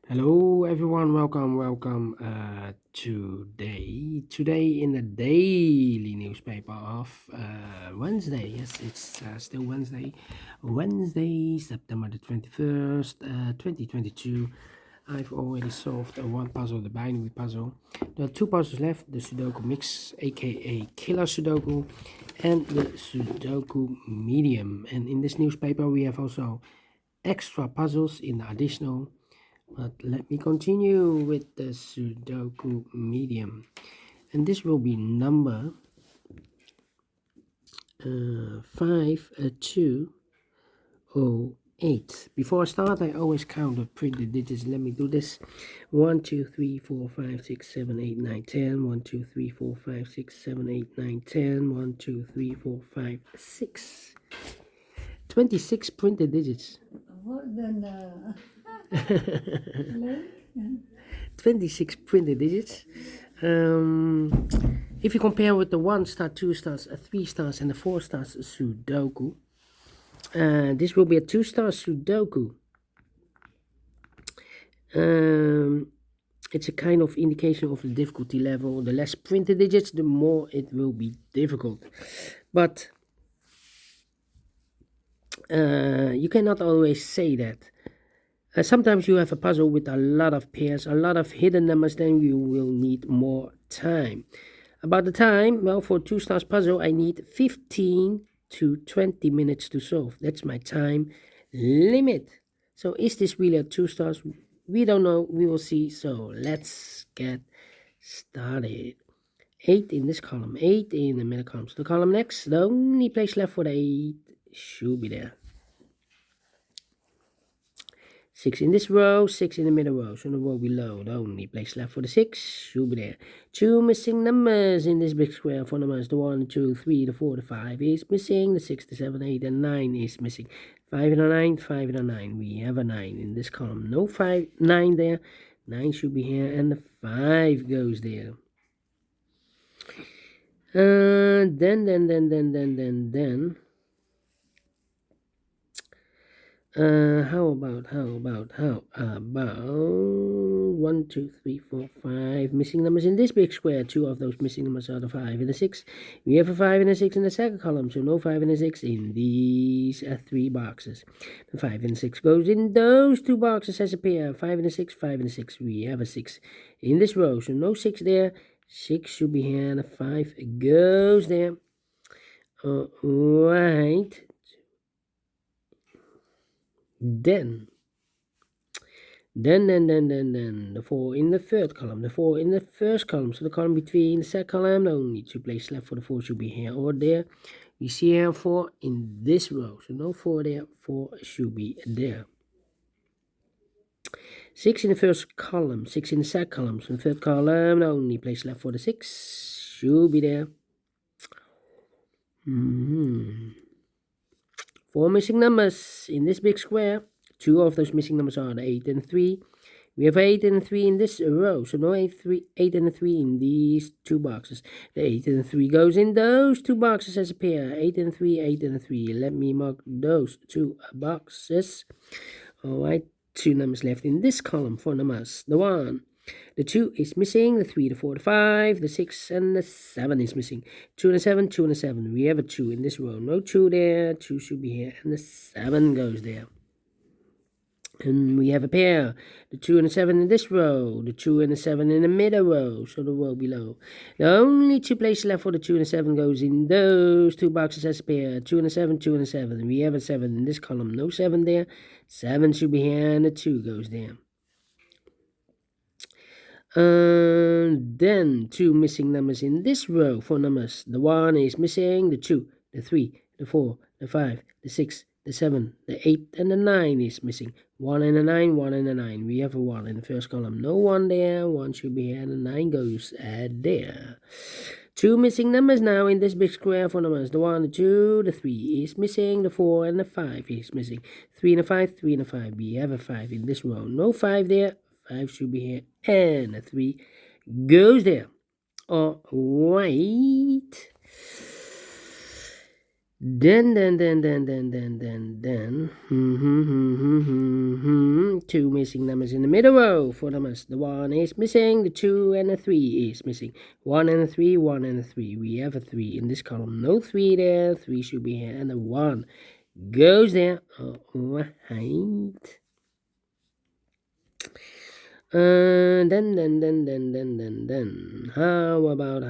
Hello everyone, welcome. Today in the daily newspaper of Wednesday. Yes, it's still Wednesday, September the 21st, 2022. I've already solved one puzzle, the binary puzzle. There are two puzzles left: the Sudoku Mix, aka Killer Sudoku, and the Sudoku Medium. And in this newspaper, we have also extra puzzles in the additional. But let me continue with the Sudoku medium, and this will be number 5208. Before I start, I always count the printed digits. Let me do this: 1 2 3 4 5 6 7 8 9 10. 1 2 3 4 5 6 7 8 9 10. 1 2 3 4 5 6. 26 printed digits. More than 26 printed digits. If you compare with the 1 star, 2 stars, 3 stars, and the 4 stars Sudoku, this will be a 2-star Sudoku. It's a kind of indication of the difficulty level. The less printed digits, the more it will be difficult. But you cannot always say that. Sometimes you have a puzzle with a lot of pairs, a lot of hidden numbers, then you will need more time. About the time, well, for 2 stars puzzle, I need 15 to 20 minutes to solve. That's my time limit. So is this really a 2 stars? We don't know. We will see. So let's get started. 8 in this column, 8 in the middle column. So the column next, the only place left for the 8 should be there. 6 in this row, 6 in the middle row. So the row below, the only place left for the 6 should be there. 2 missing numbers in this big square for numbers. The 1, 2, 3, the 4, the 5 is missing. The 6, the 7, 8, and 9 is missing. 5 and a 9, 5 and a 9. We have a 9 in this column. No 9 there. 9 should be here, and the 5 goes there. Then. How about 1, 2, 3, 4, 5 missing numbers in this big square? 2 of those missing numbers are the 5 and the 6. We have a 5 and a 6 in the second column, so no 5 and a 6 in these 3 boxes. The 5 and 6 goes in those 2 boxes as a pair. 5 and a 6, 5 and a 6. We have a 6 in this row, so no 6 there. 6 should be here, and a 5 goes there. Alright. Then the 4 in the third column, the 4 in the first column. So the column between the second column, the only 2 places left for the 4 should be here or there. We see here 4 in this row, so no 4 there, 4 should be there. 6 in the first column, 6 in the second column. So the third column, the only place left for the 6 should be there. 4 missing numbers in this big square. 2 of those missing numbers are the 8 and 3. We have 8 and 3 in this row, so no 8 and 3 in these 2 boxes. The 8 and 3 goes in those 2 boxes as a pair. 8 and 3, 8 and 3. Let me mark those 2 boxes. Alright, 2 numbers left in this column for numbers. The 1. The 2 is missing, the 3, the 4, the 5, the 6, and the 7 is missing. 2 and a 7, 2 and a 7. We have a 2 in this row. No 2 there, 2 should be here, and the 7 goes there. And we have a pair. The 2 and a 7 in this row. The 2 and a 7 in the middle row, so the row below. The only 2 places left for the 2 and a 7 goes in those 2 boxes as a pair. 2 and a 7, 2 and a 7. We have a 7 in this column. No 7 there. 7 should be here, and the 2 goes there. Then 2 missing numbers in this row for numbers. The 1 is missing, the 2, the 3, the 4, the 5, the 6, the 7, the 8, and the 9 is missing. 1 and a 9, 1 and a 9. We have a 1 in the first column. No 1 there, 1 should be here, and the 9 goes there. 2 missing numbers now in this big square for numbers. The 1, the 2, the 3 is missing, the 4 and the 5 is missing. 3 and a 5, 3 and a 5. We have a 5 in this row. No 5 there. 5 should be here, and a 3 goes there. All right. Then, two missing numbers in the middle row for numbers. The 1 is missing, the 2 and the 3 is missing. 1 and a 3, 1 and a 3. We have a 3 in this column. No 3 there, 3 should be here, and the 1 goes there. Alright. Then. How about?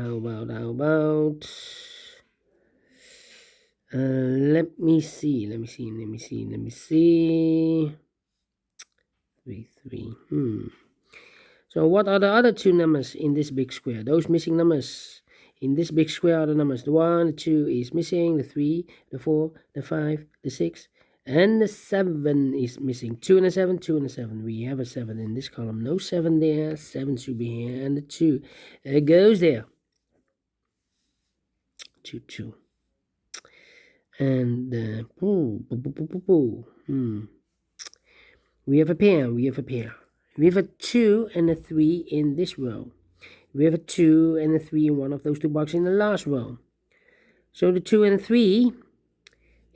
Let me see. 3. So what are the other two numbers in this big square? Those missing numbers in this big square are the numbers. The 1, the 2 is missing. The 3, the 4, the 5, the 6, and the 7 is missing. 2 and a 7, 2 and a 7. We have a 7 in this column. No 7 there. 7 should be here. And the 2 goes there. 2. And we have a pair. We have a 2 and a 3 in this row. We have a 2 and a 3 in one of those two boxes in the last row. So the 2 and the 3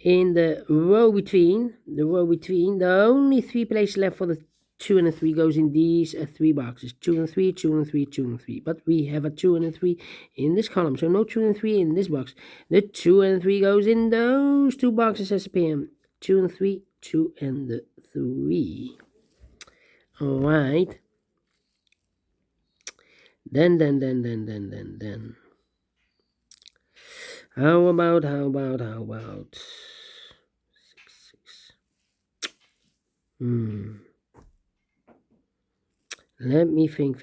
in the row between, the only 3 places left for the 2 and a 3 goes in these 3 boxes. 2 and 3, 2 and 3, 2 and 3. But we have a 2 and a 3 in this column, so no 2 and 3 in this box. The 2 and 3 goes in those 2 boxes as a pair. 2 and 3, 2 and the 3. Alright. Then. How about 6. Let me think.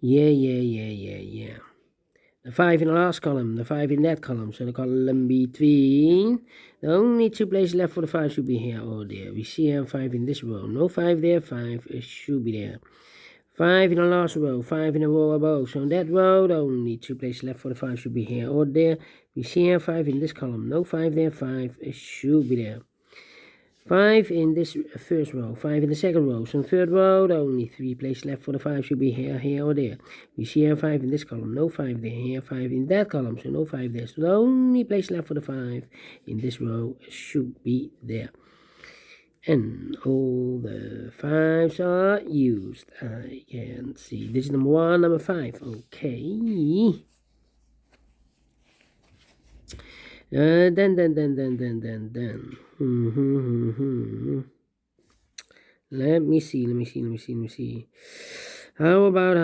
Yeah. The 5 in the last column, the 5 in that column, so the column between. The only 2 places left for the 5 should be here or there. We see here 5 in this row. No 5 there, 5 should be there. 5 in the last row, 5 in the row above. So in that row, the only 2 places left for the 5 should be here or there. We see here 5 in this column. No 5 there, 5 should be there. 5 in this first row, 5 in the second row. So in the third row, the only 3 places left for the 5 should be here or there. We see here 5 in this column, no 5 there. Here 5 in that column, so no 5 there. So the only place left for the 5 in this row should be there. And all the 5s are used. I can see. This is number 1, number 5. Okay. Then. Let me see. How about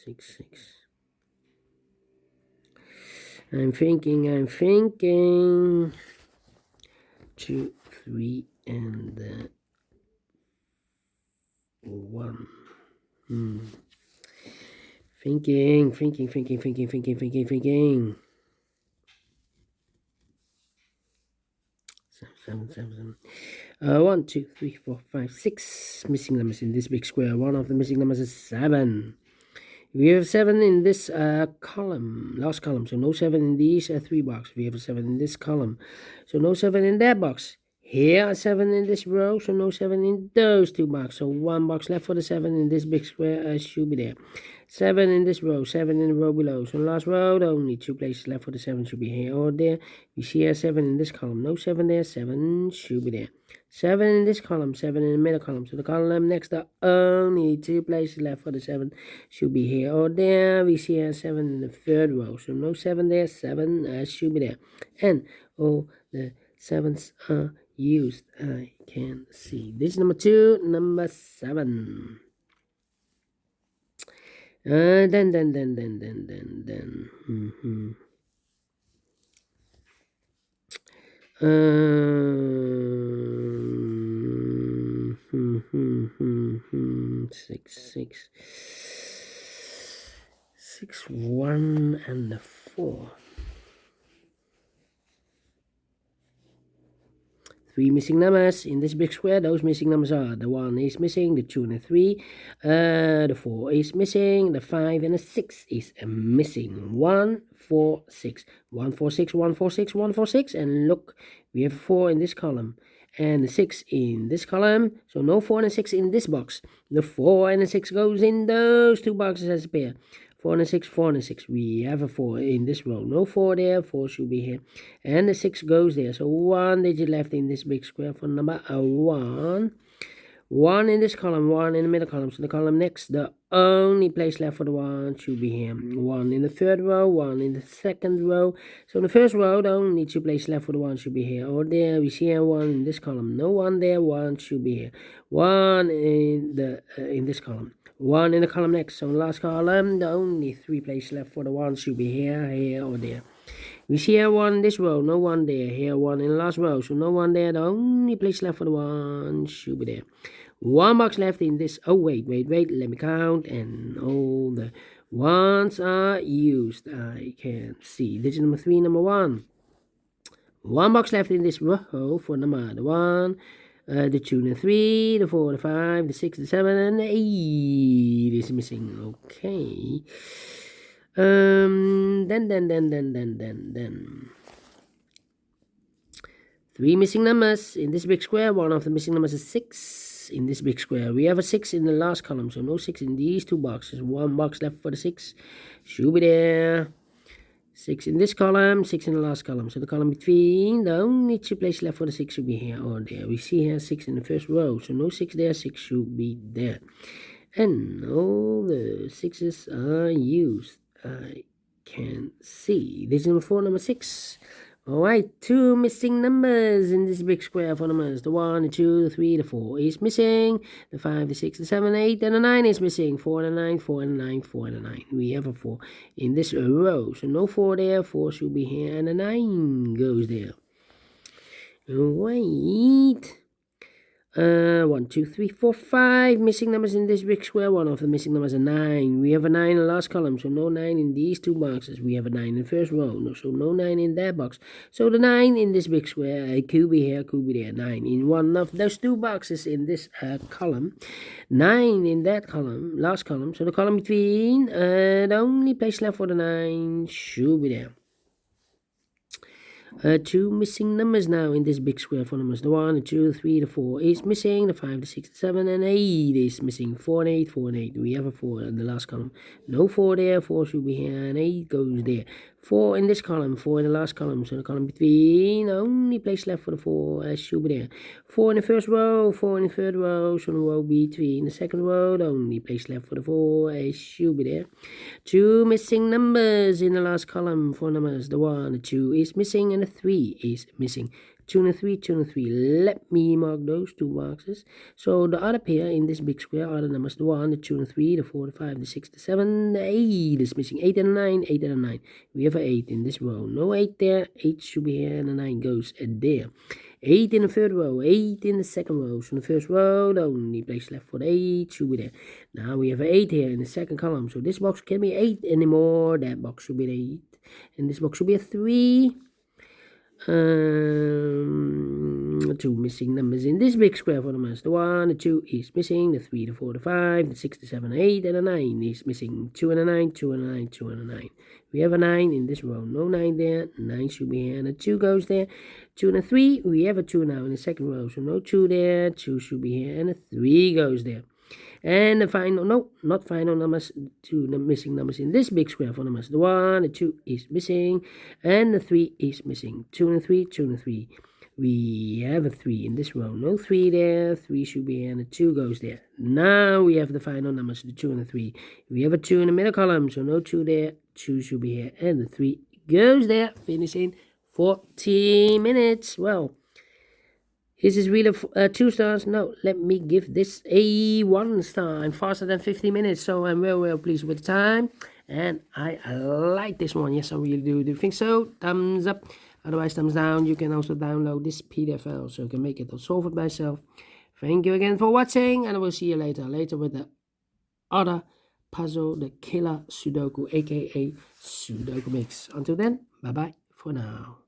6. I'm thinking 2, 3, and 1. Thinking. 7. 1, 2, 3, 4, 5, 6 missing numbers in this big square. One of the missing numbers is 7. We have 7 in this column, last column, so no 7 in these 3 boxes. We have a 7 in this column, so no 7 in that box. Here, 7 in this row, so no 7 in those 2 boxes. So 1 box left for the 7 in this big square should be there. 7 in this row, 7 in the row below. So last row, the only 2 places left for the 7 should be here or there. We see here 7 in this column, no 7 there, 7 should be there. 7 in this column, 7 in the middle column. So the column next to only 2 places left for the 7 should be here or there. We see here 7 in the third row. So no 7 there, 7 should be there. And all the 7s are used. I can see. This is number 2, number 7. Then. 6, 1, and 4. 3 missing numbers in this big square. Those missing numbers are the 1 is missing, the 2 and the 3, the 4 is missing, the 5 and the 6 is missing. 1, 4, 6, 1, 4, 6, 1, 4, 6, 1, 4, 6, and look, we have 4 in this column and the 6 in this column, so no 4 and 6 in this box. The 4 and the 6 goes in those two boxes as a pair. 4 and 6, 4 and 6. We have a 4 in this row. No 4 there, 4 should be here. And the 6 goes there. So 1 digit left in this big square for number 1. 1 in this column, 1 in the middle column. So the column next, the only place left for the 1 should be here. 1 in the third row, 1 in the second row. So in the first row, the only two places left for the 1 should be here or there. We see here 1 in this column. No 1 there, 1 should be here. 1 in this column. 1 in the column next. So in the last column, the only 3 places left for the 1 should be here, here, or there. We see here 1 in this row, no 1 there. Here 1 in the last row, so no 1 there. The only place left for the 1 should be there. 1 box left in this. Oh, wait. Let me count. And all the 1s are used. I can see digit number 3, number 1. 1 box left in this row for number the 1. The 2 and the 3, the 4, the 5, the 6, the 7, and the 8 is missing. Okay. Then. 3 missing numbers in this big square. One of the missing numbers is 6 in this big square. We have a 6 in the last column, so no 6 in these two boxes. 1 box left for the 6. Should be there. 6 in this column, 6 in the last column. So the column between, the only 2 places left for the 6 should be here or there. We see here 6 in the first row. So no 6 there, 6 should be there. And all the 6s are used. I can see. This is number 4, number 6. Alright, 2 missing numbers in this big square for numbers. The 1, the 2, the 3, the 4 is missing. The 5, the 6, the 7, 8, and the 9 is missing. 4 and a 9, 4 and a 9, 4 and a 9. We have a 4 in this row. So no 4 there, 4 should be here, and a 9 goes there. Alright. 1, 2, 3, 4, 5 missing numbers in this big square. One of the missing numbers is 9. We have a 9 in the last column, so no 9 in these two boxes. We have a 9 in the first row, so no 9 in that box. So the 9 in this big square could be here, could be there. 9 in one of those two boxes in this column. 9 in that column, last column. So the column between, the only place left for the 9 should be there. 2 missing numbers now in this big square for numbers. The 1, the 2, the 3, the 4 is missing. The 5, the 6, the 7, and 8 is missing. 4 and 8, 4 and 8. We have a 4 in the last column. No 4 there, 4 should be here, and 8 goes there. 4 in this column, 4 in the last column. So the column between, only place left for the 4 should be there. 4 in the first row, 4 in the third row. So the row between the second row, the only place left for the 4 should be there. 2 missing numbers in the last column for numbers. The 1, the 2 is missing, and the 3 is missing. 2 and 3, 2 and 3. Let me mark those two boxes. So the other pair in this big square are the numbers the 1, the 2 and 3, the 4, the 5, the 6, the 7, the 8 is missing. 8 and 9, 8 and 9. We have an 8 in this row. No 8 there. 8 should be here, and the 9 goes there. 8 in the third row, 8 in the second row. So in the first row, the only place left for the 8 should be there. Now we have an 8 here in the second column. So this box can't be 8 anymore. That box should be an 8. And this box should be a 3. 2 missing numbers in this big square for numbers. The 1, the 2 is missing. The 3, the 4, the 5, the 6, the 7, 8, and the 9 is missing. 2 and a 9, 2 and a 9, 2 and a 9. We have a 9 in this row. No 9 there. 9 should be here, and a 2 goes there. 2 and a 3. We have a 2 now in the second row. So no 2 there. 2 should be here, and a 3 goes there. And the final, no, not final numbers, 2 missing numbers in this big square for numbers. The 1, the 2 is missing, and the 3 is missing. 2 and 3, 2 and 3. We have a 3 in this row. No 3 there. 3 should be here, and the 2 goes there. Now we have the final numbers, the 2 and the 3. We have a 2 in the middle column, so no 2 there. 2 should be here, and the 3 goes there. Finishing 40 minutes. Well, is this really 2 stars? No, let me give this a 1 star. I'm faster than 50 minutes, so I'm well pleased with the time. And I like this one. Yes, I really do. Do you think so? Thumbs up. Otherwise, thumbs down. You can also download this PDF file so you can make it or solve it by yourself. Thank you again for watching, and I will see you later with the other puzzle, the killer Sudoku, aka Sudoku Mix. Until then, bye-bye for now.